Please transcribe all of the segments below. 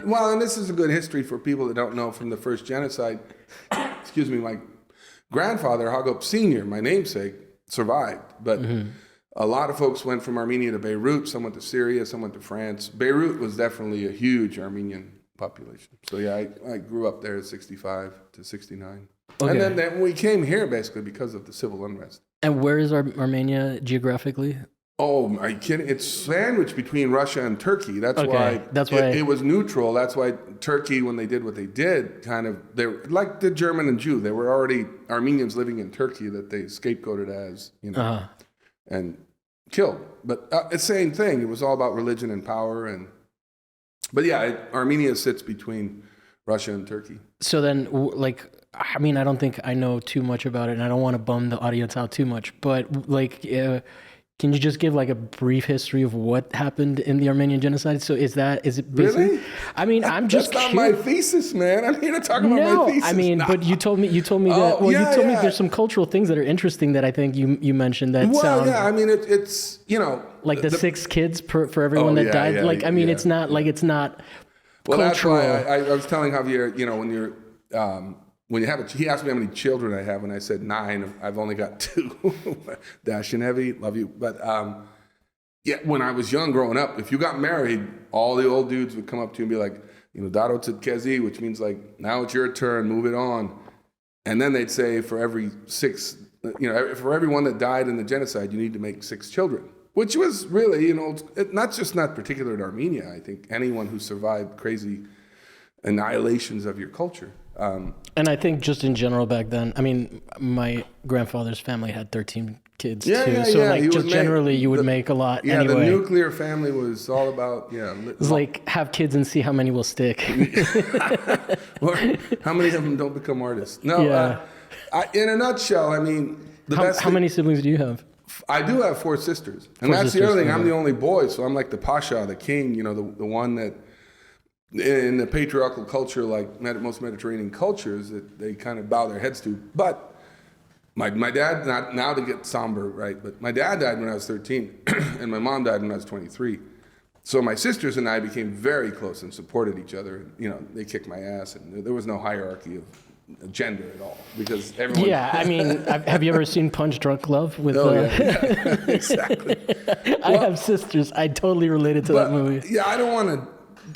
Well, and this is a good history for people that don't know from the first genocide. Excuse me, my grandfather, Hagop Sr., my namesake, survived. But a lot of folks went from Armenia to Beirut. Some went to Syria, some went to France. Beirut was definitely a huge Armenian population. So yeah, I grew up there at 65 to 69. Okay. And then we came here basically because of the civil unrest. And where is Armenia geographically? Oh, are you kidding? It's sandwiched between Russia and Turkey. That's why it was neutral. That's why Turkey, when they did what they did, they were like the German and Jew. They were already Armenians living in Turkey that they scapegoated as, and killed. But it's the same thing. It was all about religion and power. But yeah, Armenia sits between Russia and Turkey. So then, I don't think I know too much about it, and I don't want to bum the audience out too much, but can you just give like a brief history of what happened in the Armenian genocide? So is it basically? Really? I mean, I'm just That's not my thesis, man. I'm here to talk about my thesis. I mean, but you told me that. Well, you told me there's some cultural things that are interesting that I think you mentioned that sound. Well, yeah. I mean, it's like the 6 kids for everyone that died. It's not like it's not. Well, cultural. That's why I was telling Javier, when you have he asked me how many children I have, and I said 9. I've only got 2. Dash and Heavy, love you. But when I was young, growing up, if you got married, all the old dudes would come up to you and be like, Daro Tzidkezi, which means like, now it's your turn, move it on. And then they'd say for every 6, for everyone that died in the genocide, you need to make 6 children. Which was really, not particular in Armenia. I think anyone who survived crazy annihilations of your culture. And I think just in general back then, I mean, my grandfather's family had 13 kids too. So generally you would make a lot anyway. Yeah, the nuclear family was all about, It's like have kids and see how many will stick. Or how many of them don't become artists? No, in a nutshell, I mean, how many siblings do you have? I do have 4 sisters. And that's the other thing. I'm the only boy, so I'm like the pasha, the king, the one that in the patriarchal culture, like most Mediterranean cultures, that they kind of bow their heads to. But my dad, not now to get somber, right? But my dad died when I was 13, and my mom died when I was 23. So my sisters and I became very close and supported each other. They kicked my ass, and there was no hierarchy of gender at all because everyone. Yeah, I mean, have you ever seen Punch Drunk Love with? Yeah, exactly. I have sisters. I totally related to that movie. Yeah, I don't want to.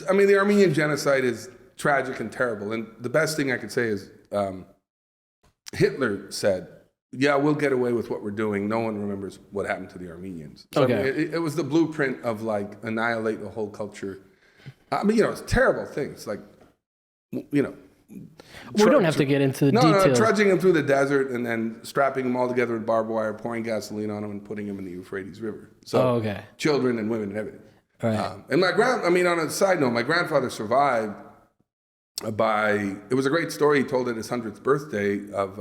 I mean, the Armenian genocide is tragic and terrible. And the best thing I could say is Hitler said, yeah, we'll get away with what we're doing. No one remembers what happened to the Armenians. So, okay. I mean, it was the blueprint of like annihilate the whole culture. I mean, it's terrible things like, we don't have to get into the details. No, trudging them through the desert and then strapping them all together with barbed wire, pouring gasoline on them and putting them in the Euphrates River. So children and women and everything. Right. And on a side note, my grandfather survived it was a great story he told at his 100th birthday of,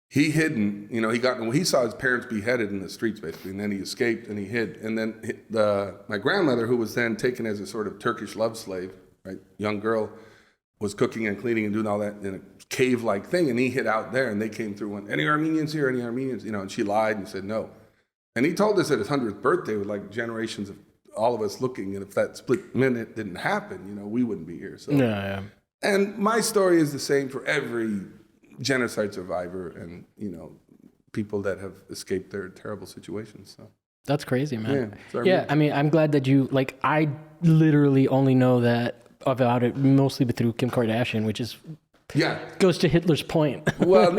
he saw his parents beheaded in the streets basically, and then he escaped and he hid. And then my grandmother, who was then taken as a sort of Turkish love slave, right, young girl, was cooking and cleaning and doing all that in a cave-like thing, and he hid out there, and they came through and, any Armenians here, any Armenians, and she lied and said no. And he told us at his 100th birthday with like generations of all of us looking, and if that split minute didn't happen, we wouldn't be here. So, yeah. And my story is the same for every genocide survivor and, people that have escaped their terrible situations. So that's crazy, man. Yeah, I mean, I'm glad that you, I literally only know about it mostly through Kim Kardashian, which is goes to Hitler's point. Well,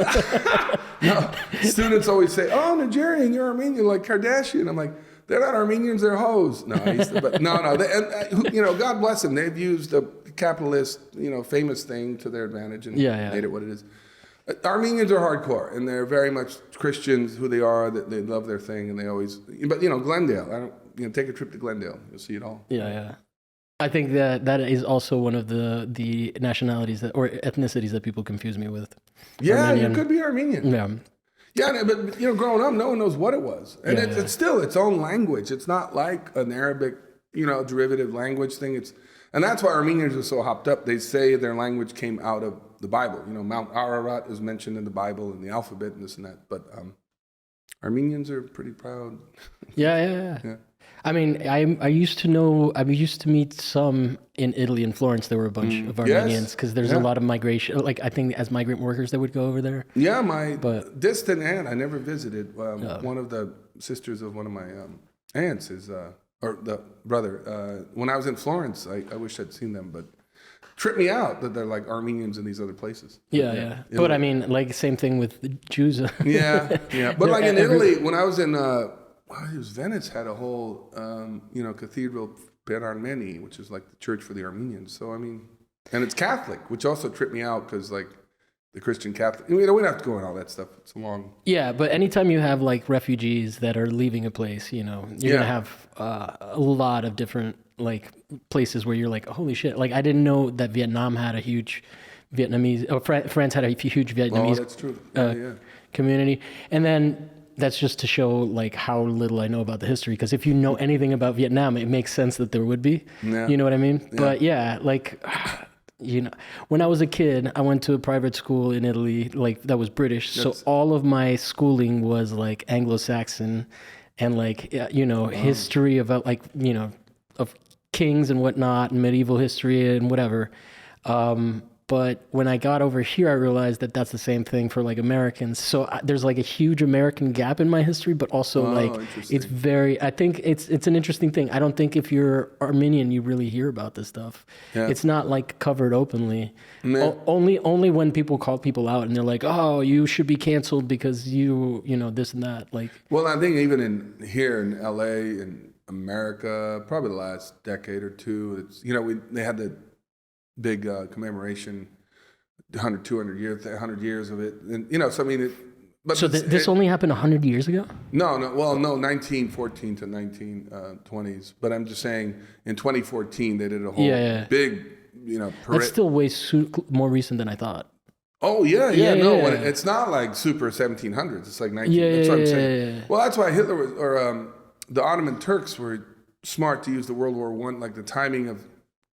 no, students always say, "Oh, Najarian, you're Armenian, like Kardashian." I'm like, they're not Armenians, they're hoes. No, God bless them. They've used a capitalist, famous thing to their advantage and made it what it is. Armenians are hardcore, and they're very much Christians, who they are, that they love their thing, and they always. But Glendale, take a trip to Glendale, you'll see it all. Yeah. I think that is also one of the nationalities or ethnicities that people confuse me with. Yeah, Armenian. You could be Armenian. Yeah. Yeah, but growing up, no one knows what it was, and it's still its own language. It's not like an Arabic, derivative language thing. And that's why Armenians are so hopped up. They say their language came out of the Bible. Mount Ararat is mentioned in the Bible and the alphabet and this and that. But Armenians are pretty proud. Yeah. I mean, I used to meet some in Italy in Florence. There were a bunch of Armenians because there's a lot of migration. Like I think as migrant workers, they would go over there. Yeah, my distant aunt, I never visited. One of the sisters of one of my aunts is, or the brother. When I was in Florence, I wish I'd seen them, but tripped me out that they're like Armenians in these other places. Yeah. But I mean, like same thing with the Jews. yeah. But like in Italy, when I was in, it was Venice had a whole, cathedral per Armeni, which is like the church for the Armenians. So I mean, and it's Catholic, which also tripped me out because like the Christian Catholic. We don't have to go in all that stuff. It's a long. Yeah, but anytime you have like refugees that are leaving a place, you're gonna have a lot of different like places where you're like, holy shit! Like I didn't know that Vietnam had a huge Vietnamese, or France had a huge Vietnamese. Oh, that's true. Community, and then. That's just to show like how little I know about the history. Because if you know anything about Vietnam, it makes sense that there would be. Yeah. You know what I mean? Yeah. But yeah, like, when I was a kid, I went to a private school in Italy, like that was British. So all of my schooling was like Anglo-Saxon, and like history about like of kings and whatnot, and medieval history and whatever. But when I got over here, I realized that that's the same thing for like Americans. So there's like a huge American gap in my history, but also it's very, I think it's an interesting thing. I don't think if you're Armenian, you really hear about this stuff. Yeah. It's not like covered openly. Only when people call people out and they're like, oh, you should be canceled because this and that. Like, well, I think even here in LA and America, probably the last decade or two, it's, they had the big commemoration, 200 years of it, and so I mean, this only happened 100 years ago. No, 1914 to 1920s. But I'm just saying, in 2014 they did a whole big, That's still way more recent than I thought. Oh yeah. It's not like super 1700s. It's like 19. That's what I'm saying. Yeah. Well, that's why Hitler was, or the Ottoman Turks were smart to use the World War I, like the timing of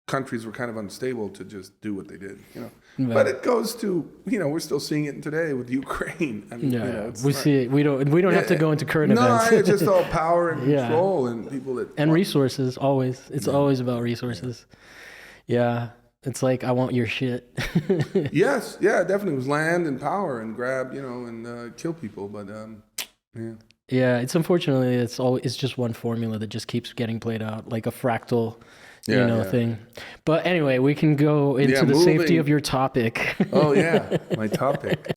countries were kind of unstable to just do what they did, Right. But it goes to, we're still seeing it today with Ukraine. I mean, see it. We don't have to go into current events. No, it's just all power and control and people that and resources. Always, it's always about resources. Yeah, it's like I want your shit. Yes, definitely. It was land and power and grab, and kill people. But yeah, it's unfortunately it's just one formula that just keeps getting played out like a fractal. Thing. But anyway, we can go into the safety of your topic. Oh yeah, my topic.